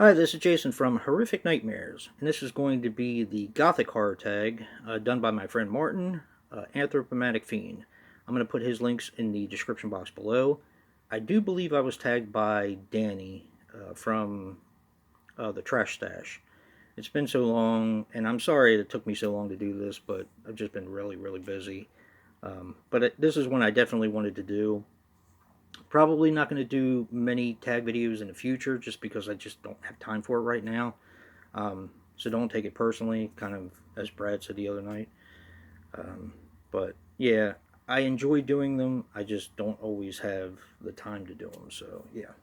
Hi, this is Jason from Horrific Nightmares, and this is going to be the Gothic horror tag done by my friend Martin, Anthropomantic Fiend. I'm going to put his links in the description box below. I do believe I was tagged by Danny from the Trash Stash. It's been so long, and I'm sorry it took me so long to do this, but I've just been really, really busy. This is one I definitely wanted to do. Probably not going to do many tag videos in the future just because I just don't have time for it right now. So don't take it personally, kind of as Brad said the other night. But yeah, I enjoy doing them. I just don't always have the time to do them. So yeah.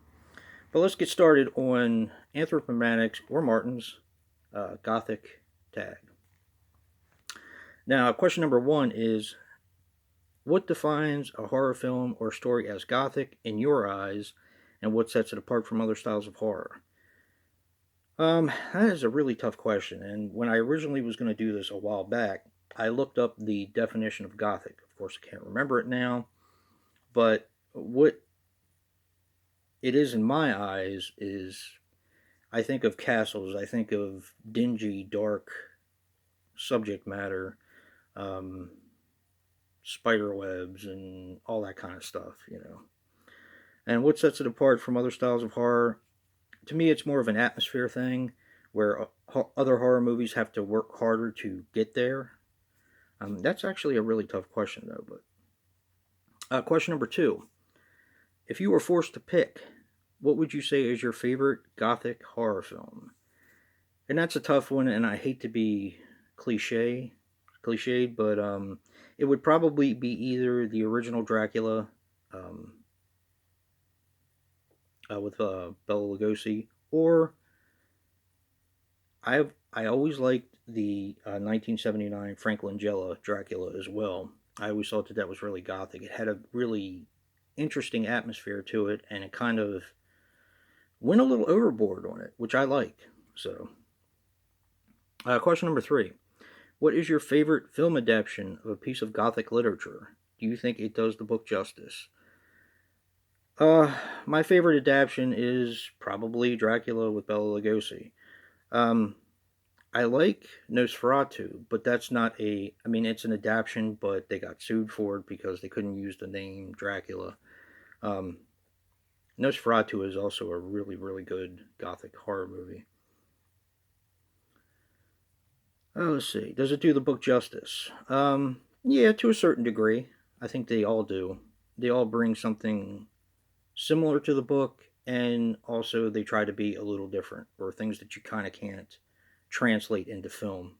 But let's get started on Anthropomantic's or Martin's Gothic tag. Now, question number one is, what defines a horror film or story as Gothic in your eyes, and what sets it apart from other styles of horror? That is a really tough question, and when I originally was going to do this a while back, I looked up the definition of Gothic. Of course, I can't remember it now, but what it is in my eyes is I think of castles, I think of dingy, dark subject matter, um, spider webs, and all that kind of stuff. And what sets it apart from other styles of horror? To me, it's more of an atmosphere thing where other horror movies have to work harder to get there. That's actually a really tough question, though. But question number two: if you were forced to pick, what would you say is your favorite Gothic horror film? And that's a tough one, and I hate to be cliched, but it would probably be either the original Dracula um, with Bela Lugosi, or I always liked the 1979 Frank Langella Dracula as well. I always thought that that was really gothic. It had a really interesting atmosphere to it, and it kind of went a little overboard on it, which I like. So, question number three: what is your favorite film adaptation of a piece of gothic literature? Do you think it does the book justice? Uh, my favorite adaptation is probably Dracula with Bela Lugosi. Um, I like Nosferatu, but that's not a. I mean, it's an adaptation, but they got sued for it because they couldn't use the name Dracula. Um, Nosferatu is also a really, really good gothic horror movie. Let's see. Does it do the book justice? Yeah, to a certain degree. I think they all do. They all bring something similar to the book, and also they try to be a little different, or things that you kind of can't translate into film.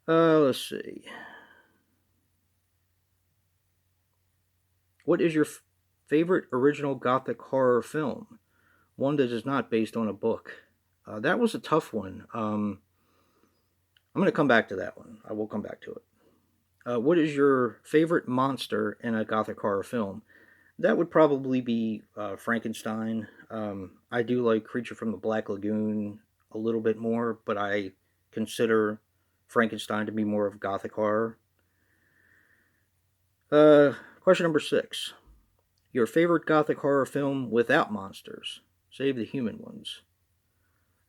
Let's see. What is your favorite original Gothic horror film? One that is not based on a book. That was a tough one. I'm going to come back to that one. I will come back to it. What is your favorite monster in a Gothic horror film? That would probably be Frankenstein. I do like Creature from the Black Lagoon a little bit more, but I consider Frankenstein to be more of Gothic horror. Question number six: your favorite Gothic horror film without monsters? Save the human ones.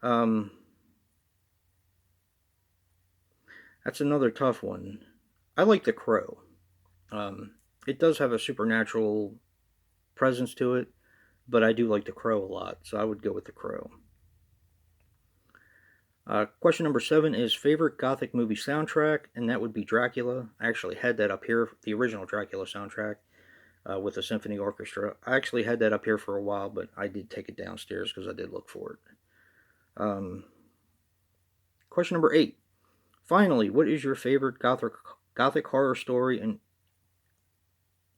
Um, that's another tough one. I like The Crow. It does have a supernatural presence to it, but I do like The Crow a lot, so I would go with The Crow. Question number seven is favorite Gothic movie soundtrack, and that would be Dracula. I actually had that up here, the original Dracula soundtrack with the symphony orchestra. I actually had that up here for a while, but I did take it downstairs because I did look for it. Question number eight. Finally, what is your favorite Gothic horror story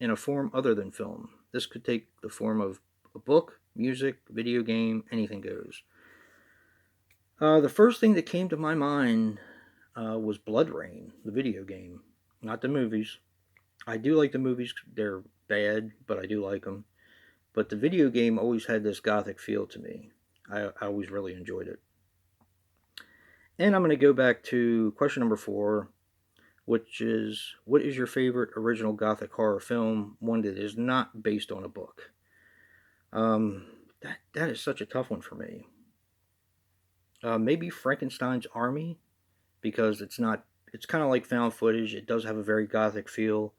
in a form other than film? This could take the form of a book, music, video game, anything goes. The first thing that came to my mind was Blood Rain, the video game, not the movies. I do like the movies; they're bad, but I do like them. But the video game always had this gothic feel to me. I always really enjoyed it. And I'm going to go back to question number four, which is, what is your favorite original gothic horror film, one that is not based on a book? Um, That is such a tough one for me. Maybe Frankenstein's Army, because it's not. It's kind of like found footage. It does have a very gothic feel,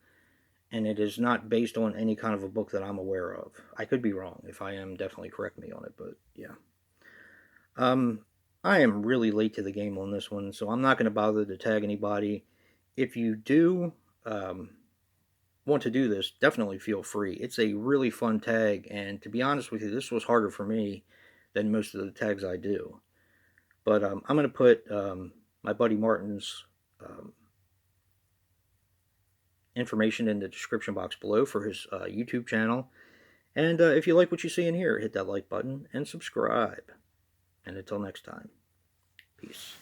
and it is not based on any kind of a book that I'm aware of. I could be wrong. If I am, definitely correct me on it. But yeah. Um, I am really late to the game on this one, so I'm not going to bother to tag anybody. If you do want to do this, definitely feel free. It's a really fun tag, and to be honest with you, this was harder for me than most of the tags I do. But I'm going to put my buddy Martin's information in the description box below for his YouTube channel. And if you like what you see in here, hit that like button and subscribe. And until next time, peace.